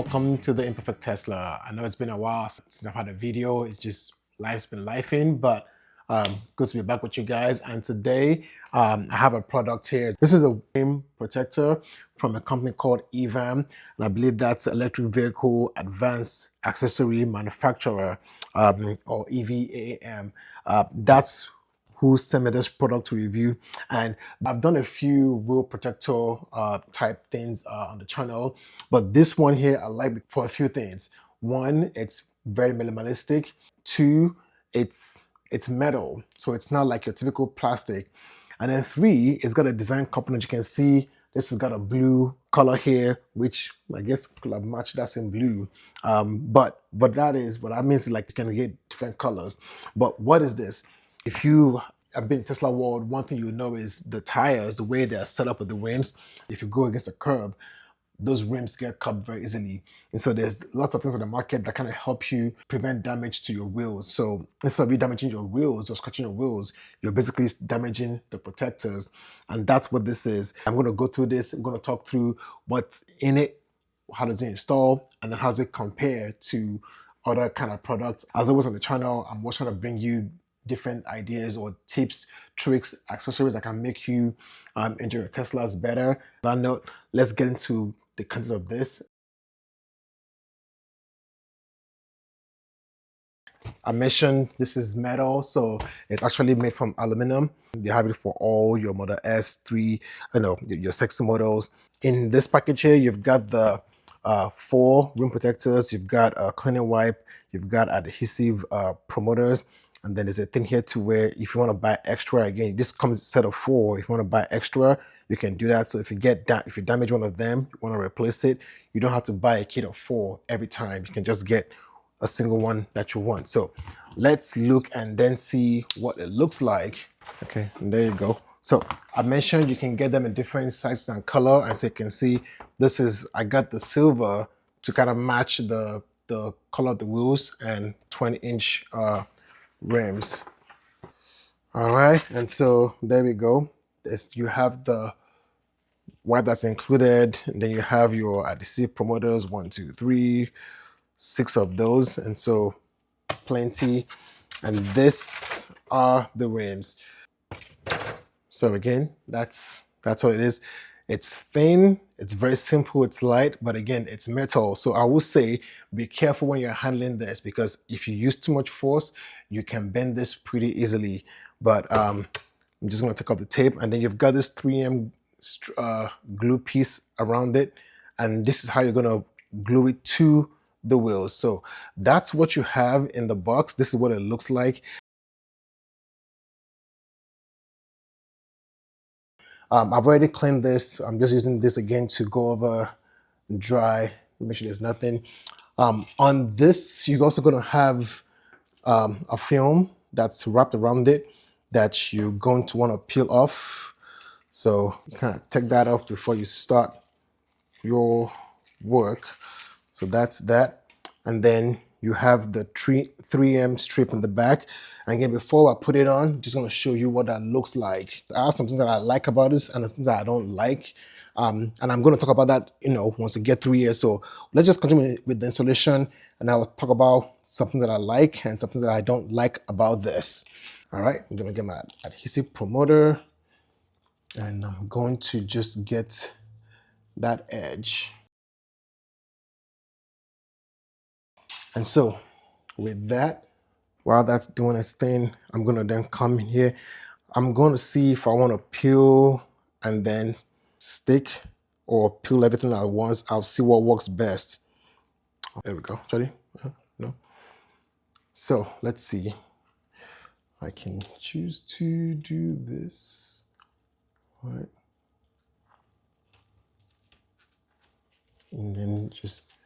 welcome to the Imperfect Tesla. I know it's been a while since I've had a video. It's just life's been lifing, but good to be back with you guys. And today I have a product here. This is a frame protector from a company called EVAAM, and I believe that's Electric Vehicle Advanced Accessory Manufacturer, or EVAAM. That's who sent me this product to review, and I've done a few wheel protector type things on the channel, but this one here I like for a few things. One, it's very minimalistic. Two, it's metal, so it's not like your typical plastic. And then three, it's got a design component. You can see this has got a blue color here, which I guess could have matched that in blue. But that is what that means is like you can get different colors. But what is this? If you have been in Tesla world, one thing you know is the tires, the way they're set up with the rims. If you go against a curb, those rims get cupped very easily. And so there's lots of things on the market that kind of help you prevent damage to your wheels. So instead of you damaging your wheels or scratching your wheels, you're basically damaging the protectors. And that's what this is. I'm going to go through this. I'm going to talk through what's in it, how does it install, and then how does it compare to other kind of products. As always on the channel, I'm always trying to bring you different ideas or tips, tricks, accessories that can make you enjoy your Teslas better. On that note, let's get into the content of this. I mentioned this is metal, so it's actually made from aluminum. They have it for all your Model S, 3, your 6 models. In this package here, you've got the 4 rim protectors, you've got a cleaning wipe, you've got adhesive promoters, and then there's a thing here to where if you want to buy extra, again, this comes a set of 4. If you want to buy extra, you can do that. So if you if you damage one of them, you want to replace it, you don't have to buy a kit of 4 every time. You can just get a single one that you want. So let's look and then see what it looks like. Okay, and there you go. So I mentioned you can get them in different sizes and color. As you can see, this is, I got the silver to kind of match the color of the wheels, and 20-inch rims. All right, and so there we go. You have the wipe that's included, and then you have your adhesive promoters, 1, 2, 3, 6 of those, and so plenty. And this are the rims. So again, that's how it is. It's thin, it's very simple, it's light, but again, it's metal. So I will say be careful when you're handling this, because if you use too much force, you can bend this pretty easily. But I'm just going to take off the tape, and then you've got this 3M glue piece around it, and this is how you're going to glue it to the wheels. So that's what you have in the box. This is what it looks like. I've already cleaned this. I'm just using this again to go over dry, make sure there's nothing. On this, you're also going to have a film that's wrapped around it that you're going to want to peel off. So you kind of take that off before you start your work. So that's that. And then you have the 3M strip in the back. And again, before I put it on, I'm just going to show you what that looks like. I have some things that I like about this and some things that I don't like. And I'm going to talk about that, once we get through here. So let's just continue with the installation, and I'll talk about something that I like and something that I don't like about this. All right, I'm going to get my adhesive promoter, and I'm going to just get that edge. And so with that, while that's doing its thing, I'm going to then come in here. I'm going to see if I want to peel and then stick, or peel everything at once. I'll see what works best. There we go. Ready? No. So let's see. I can choose to do this. All right. And then just,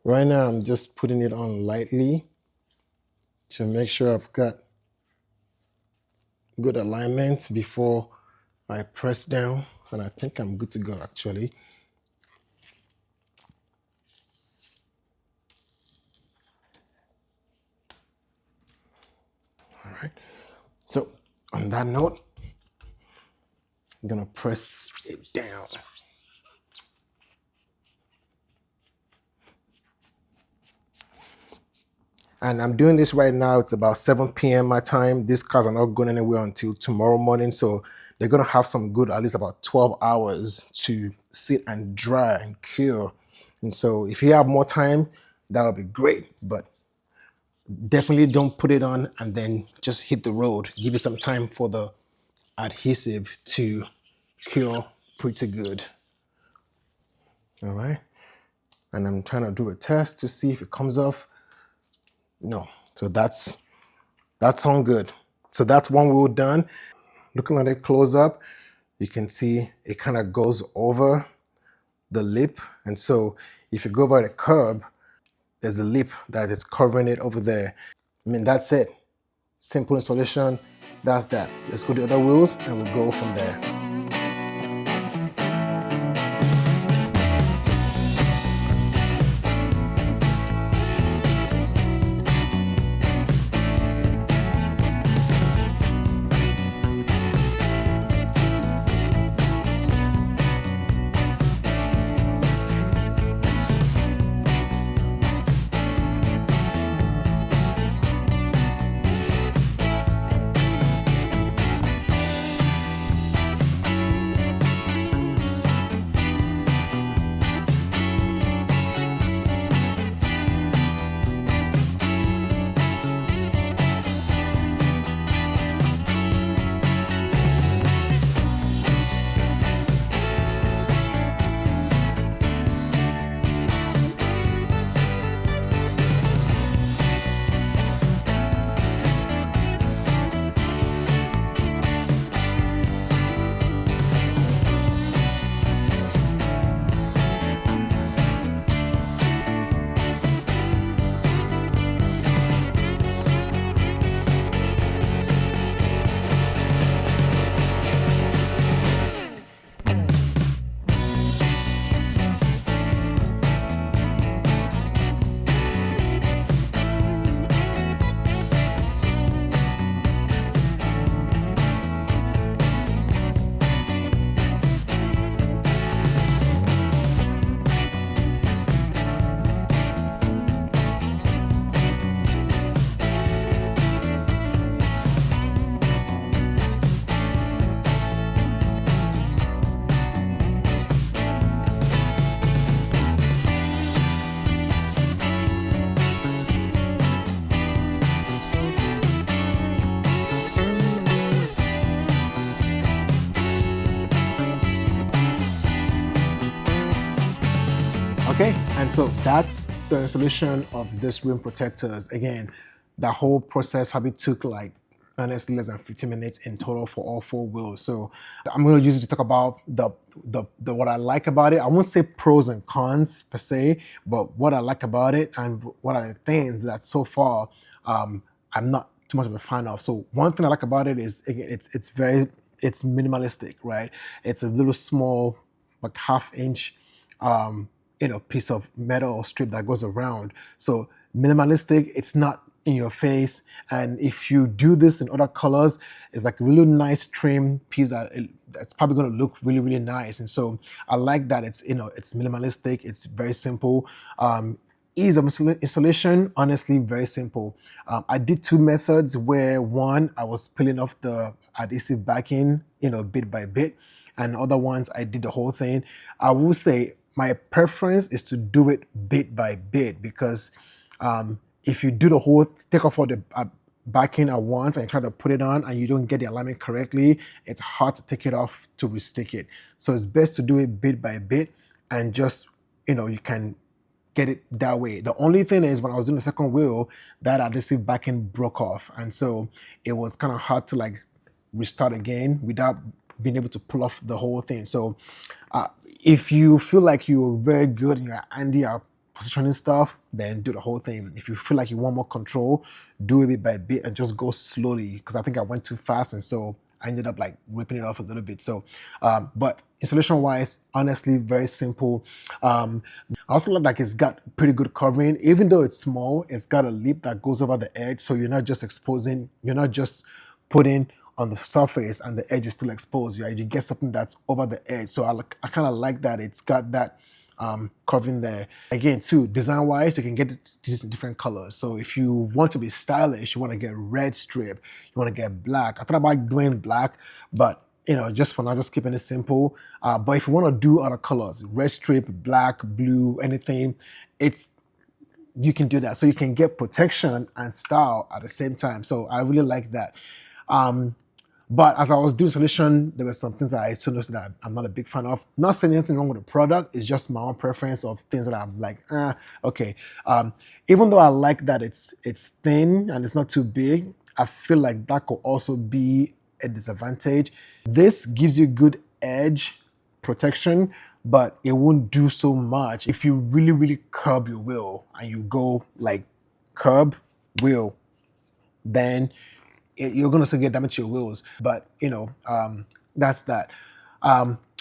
right now I'm just putting it on lightly to make sure I've got good alignment before I press down, and I think I'm good to go actually. All right, so on that note, I'm gonna press it down. And I'm doing this right now. It's about 7 p.m. my time. These cars are not going anywhere until tomorrow morning. So they're going to have some good, at least about 12 hours to sit and dry and cure. And so if you have more time, that would be great. But definitely don't put it on and then just hit the road. Give it some time for the adhesive to cure pretty good. All right. And I'm trying to do a test to see if it comes off. No. So that's on good. So that's one wheel done. Looking at it close up, you can see it kind of goes over the lip. And so if you go over the curb, there's a lip that is covering it over there. I mean, that's it. Simple installation. That's that. Let's go to the other wheels and we'll go from there. Okay, and so that's the installation of this rim protectors. Again, the whole process probably took like honestly less than 15 minutes in total for all four wheels. So I'm going to use it to talk about the what I like about it. I won't say pros and cons per se, but what I like about it and what are the things that so far I'm not too much of a fan of. So one thing I like about it is again, it's minimalistic, right? It's a little small, like half-inch piece of metal or strip that goes around. So minimalistic, it's not in your face. And if you do this in other colors, it's like a really nice trim piece that's probably going to look really, really nice. And so I like that it's minimalistic. It's very simple. Ease of installation, honestly, very simple. I did two methods where one, I was peeling off the adhesive backing, bit by bit, and other ones I did the whole thing. I will say my preference is to do it bit by bit because if you do take off all the backing at once and you try to put it on and you don't get the alignment correctly, it's hard to take it off to restick it. So it's best to do it bit by bit and just, you can get it that way. The only thing is when I was doing the second wheel, that adhesive backing broke off. And so it was kind of hard to like restart again without being able to pull off the whole thing. So if you feel like you're very good and you're handy at positioning stuff, then do the whole thing. If you feel like you want more control, do it bit by bit and just go slowly because I think I went too fast and so I ended up like ripping it off a little bit. So, but installation wise, honestly, very simple. I also like it's got pretty good covering. Even though it's small, it's got a lip that goes over the edge. So you're not just putting on the surface and the edge is still exposed. You get something that's over the edge. So I kind of like that it's got that curving there. Again, too, design wise, you can get these in different colors. So if you want to be stylish, you want to get red strip, you want to get black. I thought about doing black, but just for now, just keeping it simple. But if you want to do other colors, red strip, black, blue, anything, you can do that. So you can get protection and style at the same time. So I really like that. But as I was doing solution, there were some things that I still noticed that I'm not a big fan of. Not saying anything wrong with the product, it's just my own preference of things that I'm like, okay. Even though I like that it's thin and it's not too big, I feel like that could also be a disadvantage. This gives you good edge protection, but it won't do so much if you really, really curb your wheel and you go like curb wheel, then you're going to still get damage to your wheels. But that's that.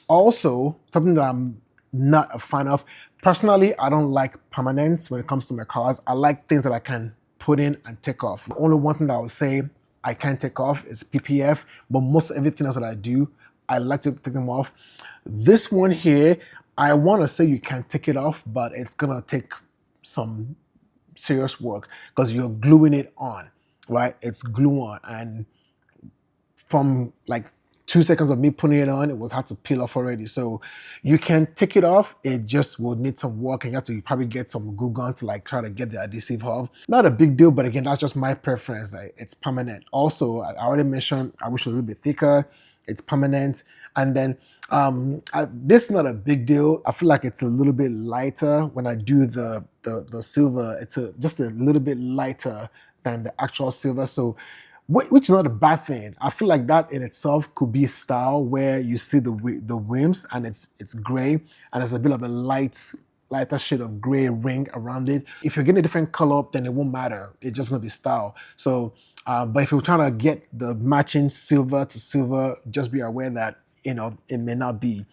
Also, something that I'm not a fan of personally, I don't like permanence when it comes to my cars. I like things that I can put in and take off. The only one thing that I would say I can't take off is PPF, but most everything else that I do, I like to take them off. This one here, I want to say you can take it off, but it's gonna take some serious work because you're gluing it on, right? It's glue on, and from like 2 seconds of me putting it on, it was hard to peel off already. So you can take it off, it just will need some work, and you have to probably get some glue gun to like try to get the adhesive off. Not a big deal, but again, that's just my preference. Like, it's permanent. Also, I already mentioned I wish it was a little bit thicker. It's permanent. And then this is not a big deal. I feel like it's a little bit lighter when I do the silver. It's just a little bit lighter than the actual silver. So which is not a bad thing. I feel like that in itself could be style where you see the rims and it's gray and there's a bit of a lighter shade of gray ring around it. If you're getting a different color, then it won't matter. It's just gonna be style. So, but if you're trying to get the matching silver to silver, just be aware that it may not be.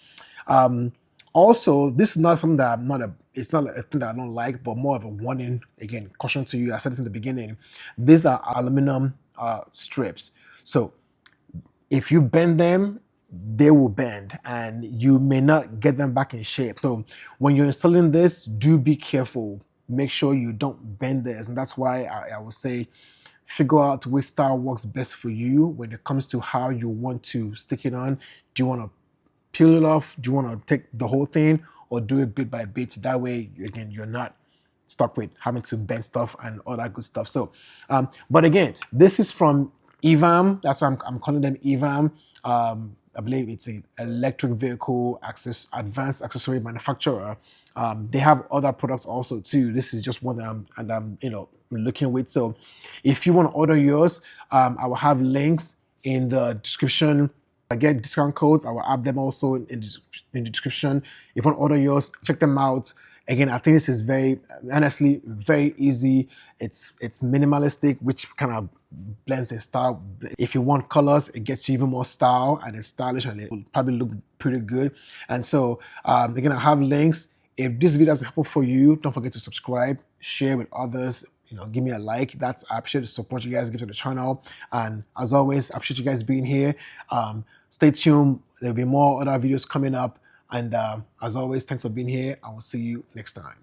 Also, this is not something that it's not a thing that I don't like, but more of a warning. Again, caution to you. I said this in the beginning. These are aluminum strips. So if you bend them, they will bend and you may not get them back in shape. So when you're installing this, do be careful. Make sure you don't bend this. And that's why I would say figure out which style works best for you when it comes to how you want to stick it on. Do you want to peel it off? Do you want to take the whole thing or do it bit by bit? That way, again, you're not stuck with having to bend stuff and all that good stuff. So, but again, this is from EVAAM. That's why I'm calling them EVAAM. I believe it's an electric vehicle advanced accessory manufacturer. They have other products also too. This is just one that I'm looking with. So if you want to order yours, I will have links in the description. I get discount codes. I will have them also in the description. If you want to order yours, check them out. Again, I think this is honestly very easy. It's minimalistic, which kind of blends in style. If you want colors, it gets you even more style and it's stylish and it will probably look pretty good. And so again, I have links. If this video is helpful for you, don't forget to subscribe, share with others, give me a like. I appreciate the support you guys give to the channel. And as always, I appreciate you guys being here. Stay tuned. There'll be more other videos coming up. And as always, thanks for being here. I will see you next time.